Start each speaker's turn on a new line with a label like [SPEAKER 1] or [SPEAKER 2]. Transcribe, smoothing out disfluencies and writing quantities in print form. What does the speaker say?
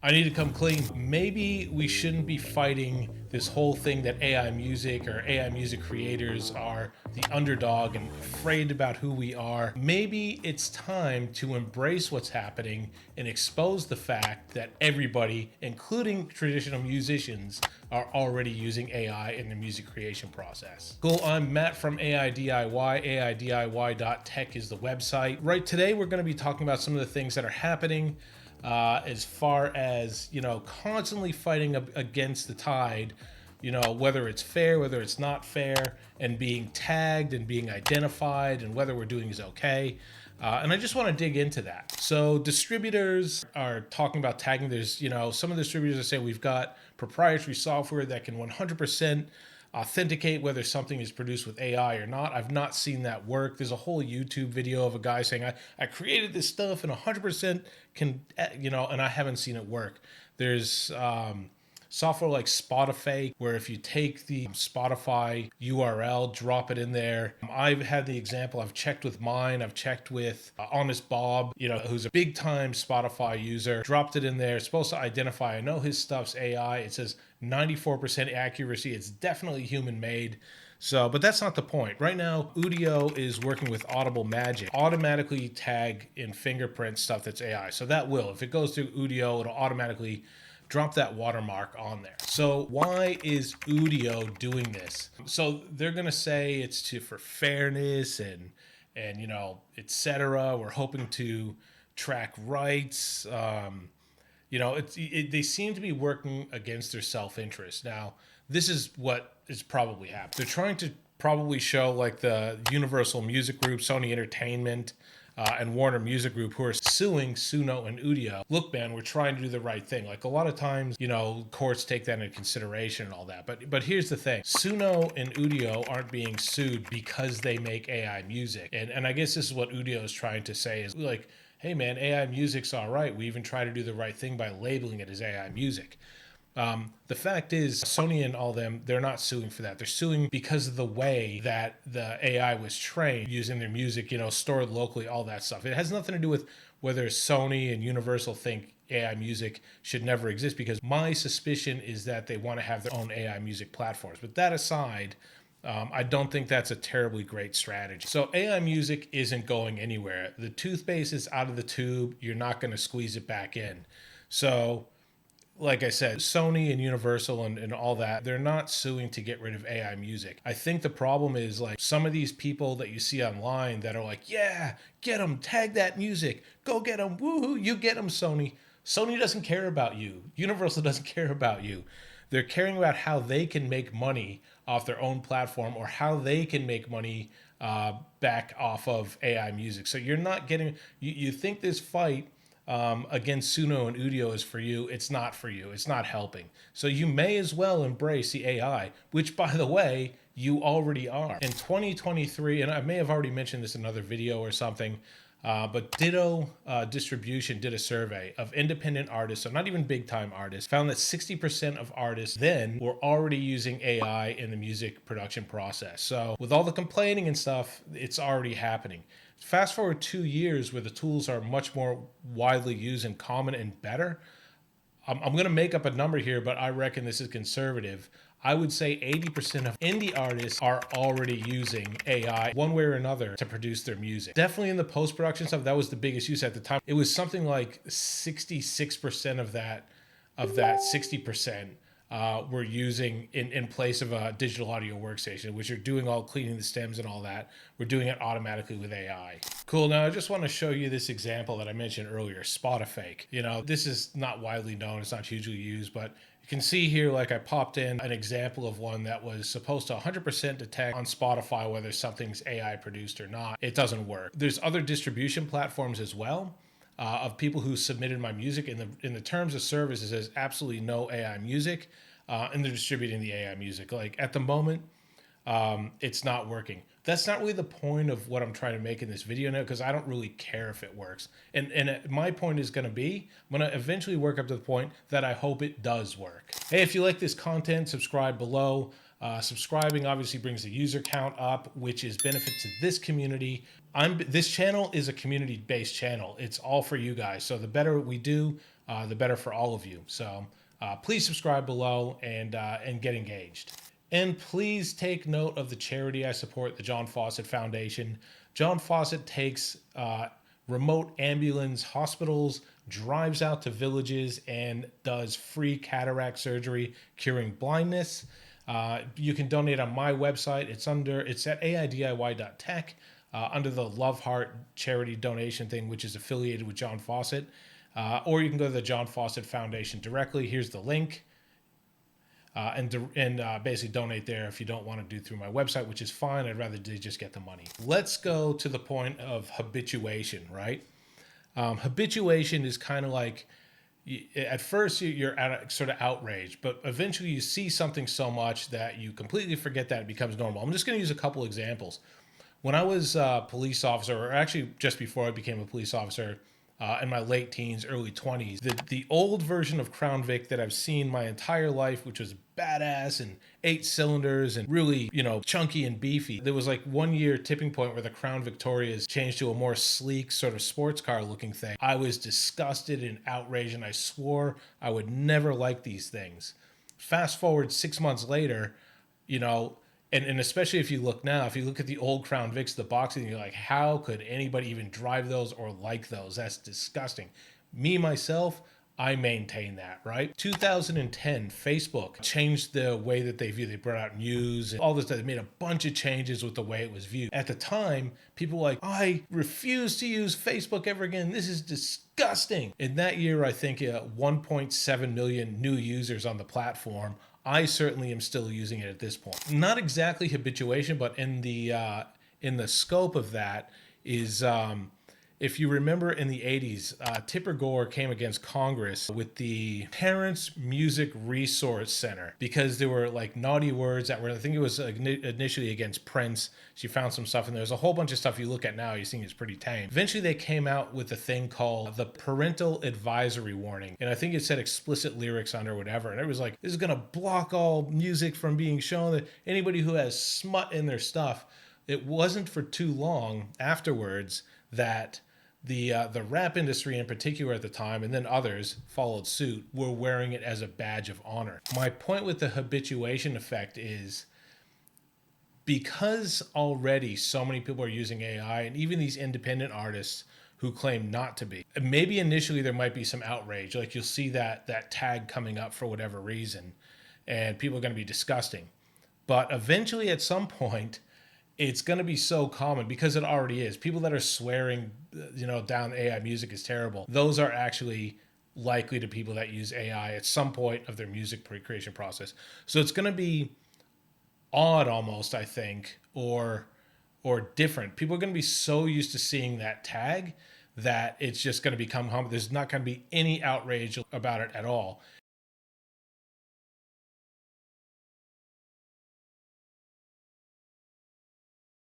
[SPEAKER 1] I need to come clean. Maybe we shouldn't be fighting this whole thing that AI music or AI music creators are the underdog and afraid about who we are. Maybe it's time to embrace what's happening and expose the fact that everybody, including traditional musicians, are already using AI in the music creation process. Cool, I'm Matt from AI DIY. AIDIY.tech is the website. Right, today we're going to be talking about some of the things that are happening as far as, constantly fighting against the tide, whether it's fair, whether it's not fair, and being tagged and being identified, and whether we're doing is okay. And I just want to dig into that. So distributors are talking about tagging. There's, some of the distributors are saying we've got proprietary software that can 100% authenticate whether something is produced with AI or not. I've not seen that work. There's a whole YouTube video of a guy saying, I created this stuff and 100% can, and I haven't seen it work. There's software like Spotify, where if you take the Spotify URL, drop it in there. I've had the example, I've checked with mine, I've checked with Honest Bob, who's a big time Spotify user, dropped it in there. It's supposed to identify, I know his stuff's AI. It says 94% accuracy. It's definitely human made. So, but that's not the point. Right now, Udio is working with Audible Magic, automatically tag in fingerprint stuff that's AI. So that will, if it goes through Udio, it'll automatically drop that watermark on there. So why is Udio doing this? So they're going to say it's for fairness and etc. We're hoping to track rights. They seem to be working against their self-interest. Now, this is what is probably happening. They're trying to probably show like the Universal Music Group, Sony Entertainment, and Warner Music Group, who are suing Suno and Udio. Look, man, we're trying to do the right thing. Like a lot of times, courts take that into consideration and all that. But here's the thing. Suno and Udio aren't being sued because they make AI music. And I guess this is what Udio is trying to say is like, hey man, AI music's all right. We even try to do the right thing by labeling it as AI music. The fact is, Sony and all them, they're not suing for that. They're suing because of the way that the AI was trained using their music, stored locally, all that stuff. It has nothing to do with whether Sony and Universal think AI music should never exist, because my suspicion is that they want to have their own AI music platforms. But that aside, I don't think that's a terribly great strategy. So AI music isn't going anywhere. The toothpaste is out of the tube. You're not going to squeeze it back in. So, like I said, Sony and Universal and all that, they're not suing to get rid of AI music. I think the problem is like some of these people that you see online that are like, yeah, get them, tag that music, go get them, woohoo, you get them, Sony. Sony doesn't care about you. Universal doesn't care about you. They're caring about how they can make money off their own platform or how they can make money back off of AI music. So you're not getting, you think this fight against Suno and Udio is for you. It's not for you. It's not helping. So you may as well embrace the AI, which, by the way, you already are. In 2023, and I may have already mentioned this in another video or something, but Ditto Distribution did a survey of independent artists, so not even big time artists, found that 60% of artists then were already using AI in the music production process. So with all the complaining and stuff, it's already happening. Fast forward 2 years where the tools are much more widely used and common and better. I'm going to make up a number here, but I reckon this is conservative. I would say 80% of indie artists are already using AI one way or another to produce their music. Definitely in the post-production stuff, that was the biggest use at the time. It was something like 66% of that 60% we're using in place of a digital audio workstation, which are doing all cleaning the stems and all that. We're doing it automatically with AI. Cool. Now I just want to show you this example that I mentioned earlier, Spotify. This is not widely known. It's not hugely used, but you can see here, like I popped in an example of one that was supposed to 100% detect on Spotify whether something's AI produced or not. It doesn't work. There's other distribution platforms as well. Of people who submitted my music in the terms of service, it says absolutely no AI music, and they're distributing the AI music. Like at the moment, it's not working. That's not really the point of what I'm trying to make in this video now, because I don't really care if it works. And my point is going to be, I'm going to eventually work up to the point that I hope it does work. Hey, if you like this content, subscribe below. Subscribing obviously brings the user count up, which is benefit to this community. This channel is a community-based channel. It's all for you guys. So the better we do, the better for all of you. So please subscribe below and get engaged. And please take note of the charity I support, the John Fawcett Foundation. John Fawcett takes remote ambulance hospitals, drives out to villages, and does free cataract surgery, curing blindness. You can donate on my website. It's at aidiy.tech under the Love Heart charity donation thing, which is affiliated with John Fawcett. Or you can go to the John Fawcett Foundation directly. Here's the link. And basically donate there if you don't want to do through my website, which is fine. I'd rather they just get the money. Let's go to the point of habituation, right? Habituation is kind of like, at first you're at a sort of outrage, but eventually you see something so much that you completely forget that it becomes normal. I'm just going to use a couple examples. When I was a police officer, or actually just before I became a police officer, in my late teens, early 20s, the old version of Crown Vic that I've seen my entire life, which was badass and 8 cylinders and really, chunky and beefy. There was like 1 year tipping point where the Crown Victorias changed to a more sleek sort of sports car looking thing. I was disgusted and outraged, and I swore I would never like these things. Fast forward 6 months later, and especially if you look now, if you look at the old Crown Vics, the boxing, you're like, how could anybody even drive those or like those? That's disgusting. Me, myself, I maintain that, right? 2010, Facebook changed the way that they view. They brought out news and all this stuff. They made a bunch of changes with the way it was viewed. At the time, people were like, I refuse to use Facebook ever again. This is disgusting. In that year, I think 1.7 million new users on the platform. I certainly am still using it at this point. Not exactly habituation, but in the scope of that is, if you remember in the 80s, Tipper Gore came against Congress with the Parents Music Resource Center because there were like naughty words that were, I think it was initially against Prince. She found some stuff, and there's a whole bunch of stuff you look at now, you think it's pretty tame. Eventually they came out with a thing called the Parental Advisory Warning. And I think it said explicit lyrics on or whatever. And it was like, this is going to block all music from being shown. That anybody who has smut in their stuff. It wasn't for too long afterwards that the rap industry in particular at the time, and then others followed suit, were wearing it as a badge of honor. My point with the habituation effect is because already so many people are using AI, and even these independent artists who claim not to be. Maybe initially there might be some outrage, like you'll see that tag coming up for whatever reason, and people are going to be disgusting. But eventually at some point, it's going to be so common, because it already is. People that are swearing, down AI music is terrible. Those are actually likely to people that use AI at some point of their music creation process. So it's going to be odd almost, I think, or different. People are going to be so used to seeing that tag that it's just going to become humble. There's not going to be any outrage about it at all.